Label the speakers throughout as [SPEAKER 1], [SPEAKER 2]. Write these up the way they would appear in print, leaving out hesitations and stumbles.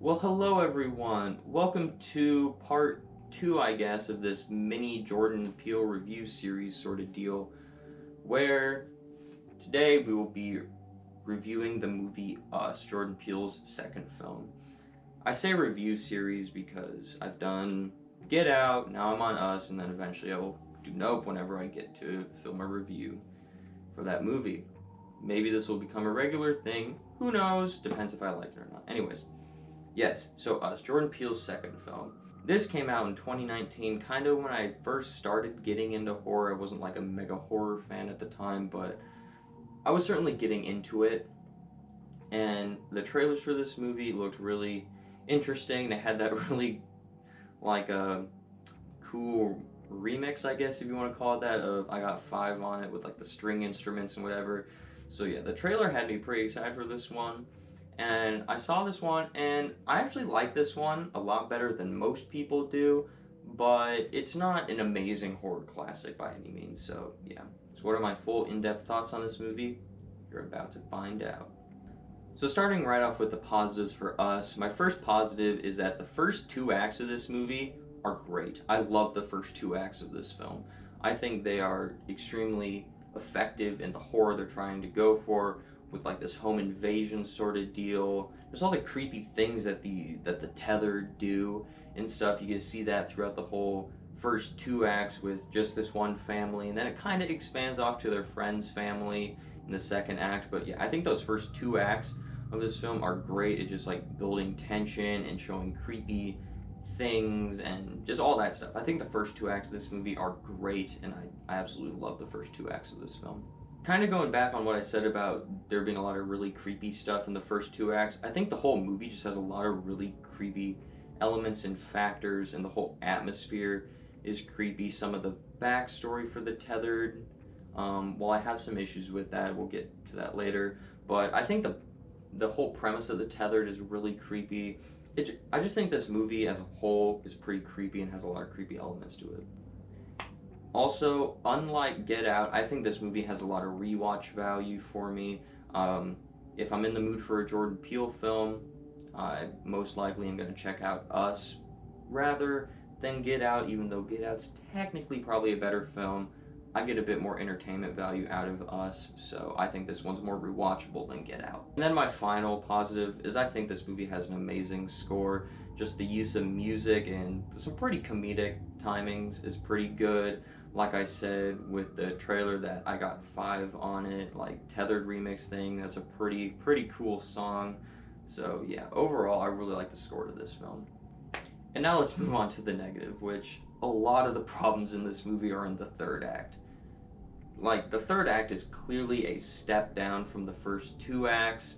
[SPEAKER 1] Well, hello everyone. Welcome to part two, I guess, of this mini Jordan Peele review series sort of deal, where today we will be reviewing the movie Us, Jordan Peele's second film. I say review series because I've done Get Out, now I'm on Us, and then eventually I will do Nope whenever I get to film a review for that movie. Maybe this will become a regular thing. Who knows? Depends if I like it or not. Anyways. Yes, so Us, Jordan Peele's second film. This came out in 2019, kind of when I first started getting into horror. I wasn't like a mega horror fan at the time, but I was certainly getting into it. And the trailers for this movie looked really interesting. They had that really like a cool remix, I guess if you want to call it that, of I Got Five on it with like the string instruments and whatever. So yeah, the trailer had me pretty excited for this one. And I saw this one, and I actually like this one a lot better than most people do, but it's not an amazing horror classic by any means, so yeah. So what are my full in-depth thoughts on this movie? You're about to find out. So starting right off with the positives for Us, my first positive is that the first two acts of this movie are great. I love the first two acts of this film. I think they are extremely effective in the horror they're trying to go for, with like this home invasion sort of deal. There's all the creepy things that the tethered do and stuff. You get to see that throughout the whole first two acts with just this one family, and then it kind of expands off to their friend's family in the second act. But yeah, I think those first two acts of this film are great at just like building tension and showing creepy things and just all that stuff. I think the first two acts of this movie are great, and I absolutely love the first two acts of this film. Kind of going back on what I said about there being a lot of really creepy stuff in the first two acts, I think the whole movie just has a lot of really creepy elements and factors, and the whole atmosphere is creepy. Some of the backstory for the tethered, while I have some issues with that, we'll get to that later, but I think the whole premise of the tethered is really creepy. I just think this movie as a whole is pretty creepy and has a lot of creepy elements to it. Also, unlike Get Out, I think this movie has a lot of rewatch value for me. If I'm in the mood for a Jordan Peele film, I most likely am going to check out Us rather than Get Out, even though Get Out's technically probably a better film. I get a bit more entertainment value out of Us, so I think this one's more rewatchable than Get Out. And then my final positive is I think this movie has an amazing score. Just the use of music and some pretty comedic timings is pretty good. Like I said with the trailer, that I Got Five on it, like tethered remix thing, that's a pretty cool song. So yeah, overall I really like the score to this film. And now let's move on to the negative, which a lot of the problems in this movie are in the third act. Like, the third act is clearly a step down from the first two acts,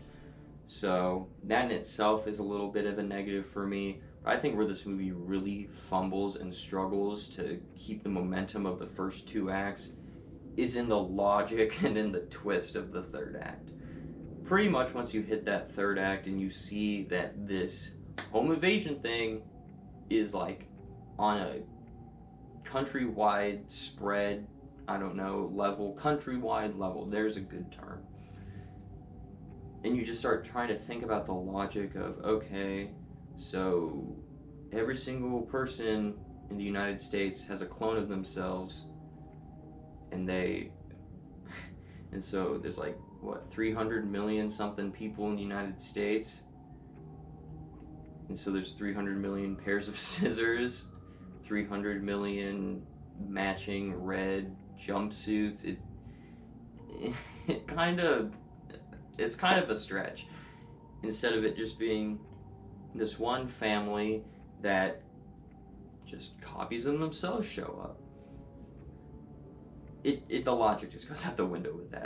[SPEAKER 1] so that in itself is a little bit of a negative for me. I think where this movie really fumbles and struggles to keep the momentum of the first two acts is in the logic and in the twist of the third act. Pretty much once you hit that third act and you see that this home invasion thing is like on a countrywide spread, I don't know, level, countrywide level, there's a good term. And you just start trying to think about the logic of, okay, so every single person in the United States has a clone of themselves, and and so there's like, what, 300 million something people in the United States, and so there's 300 million pairs of scissors, 300 million matching red jumpsuits. It's kind of a stretch, instead of it just being this one family that just copies of themselves show up. The logic just goes out the window with that.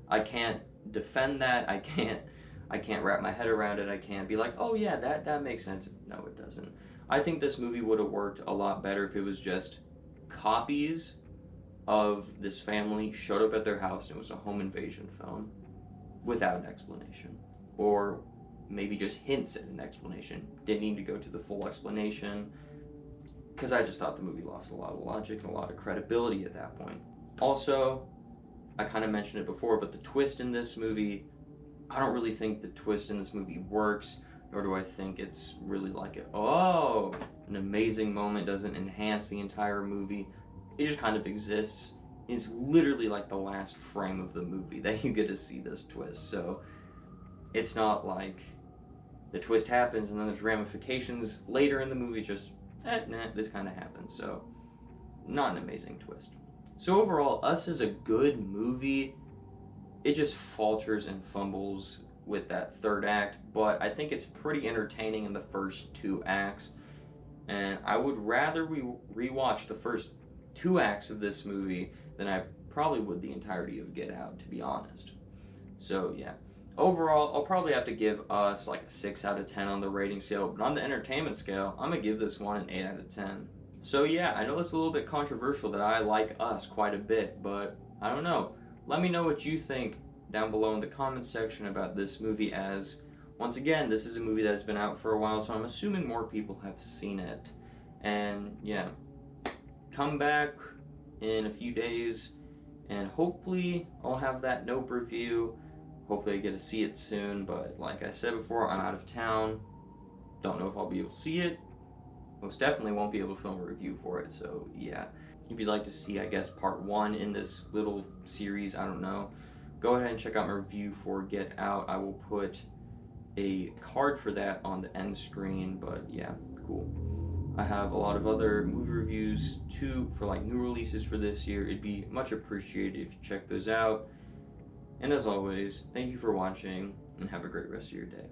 [SPEAKER 1] I can't defend that. I can't wrap my head around it. I can't be like, oh yeah, that makes sense. No, it doesn't. I think this movie would have worked a lot better if it was just copies of this family showed up at their house and it was a home invasion film without an explanation, or maybe just hints at an explanation. Didn't need to go to the full explanation, because I just thought the movie lost a lot of logic and a lot of credibility at that point. Also, I kind of mentioned it before, but the twist in this movie, I don't really think the twist in this movie works. nor do I think it's really like an amazing moment, doesn't enhance the entire movie. It just kind of exists. It's literally like the last frame of the movie that you get to see this twist. So it's not like the twist happens and then there's ramifications later in the movie. Just, this kind of happens. So not an amazing twist. So overall, Us is a good movie. It just falters and fumbles with that third act, but I think it's pretty entertaining in the first 2 acts. And I would rather rewatch the first 2 acts of this movie than I probably would the entirety of Get Out, to be honest. So yeah, overall, I'll probably have to give Us like a 6 out of 10 on the rating scale, but on the entertainment scale, I'm gonna give this one an 8 out of 10. So yeah, I know it's a little bit controversial that I like Us quite a bit, but I don't know. Let me know what you think down below in the comments section about this movie, as once again, this is a movie that has been out for a while, so I'm assuming more people have seen it. And yeah, come back in a few days and hopefully I'll have that Nope review. Hopefully I get to see it soon, but like I said before, I'm out of town. Don't know if I'll be able to see it. Most definitely won't be able to film a review for it, so yeah. If you'd like to see, I guess, part 1 in this little series, I don't know, go ahead and check out my review for Get Out. I will put a card for that on the end screen, but yeah, cool. I have a lot of other movie reviews too for like new releases for this year. It'd be much appreciated if you check those out. And as always, thank you for watching and have a great rest of your day.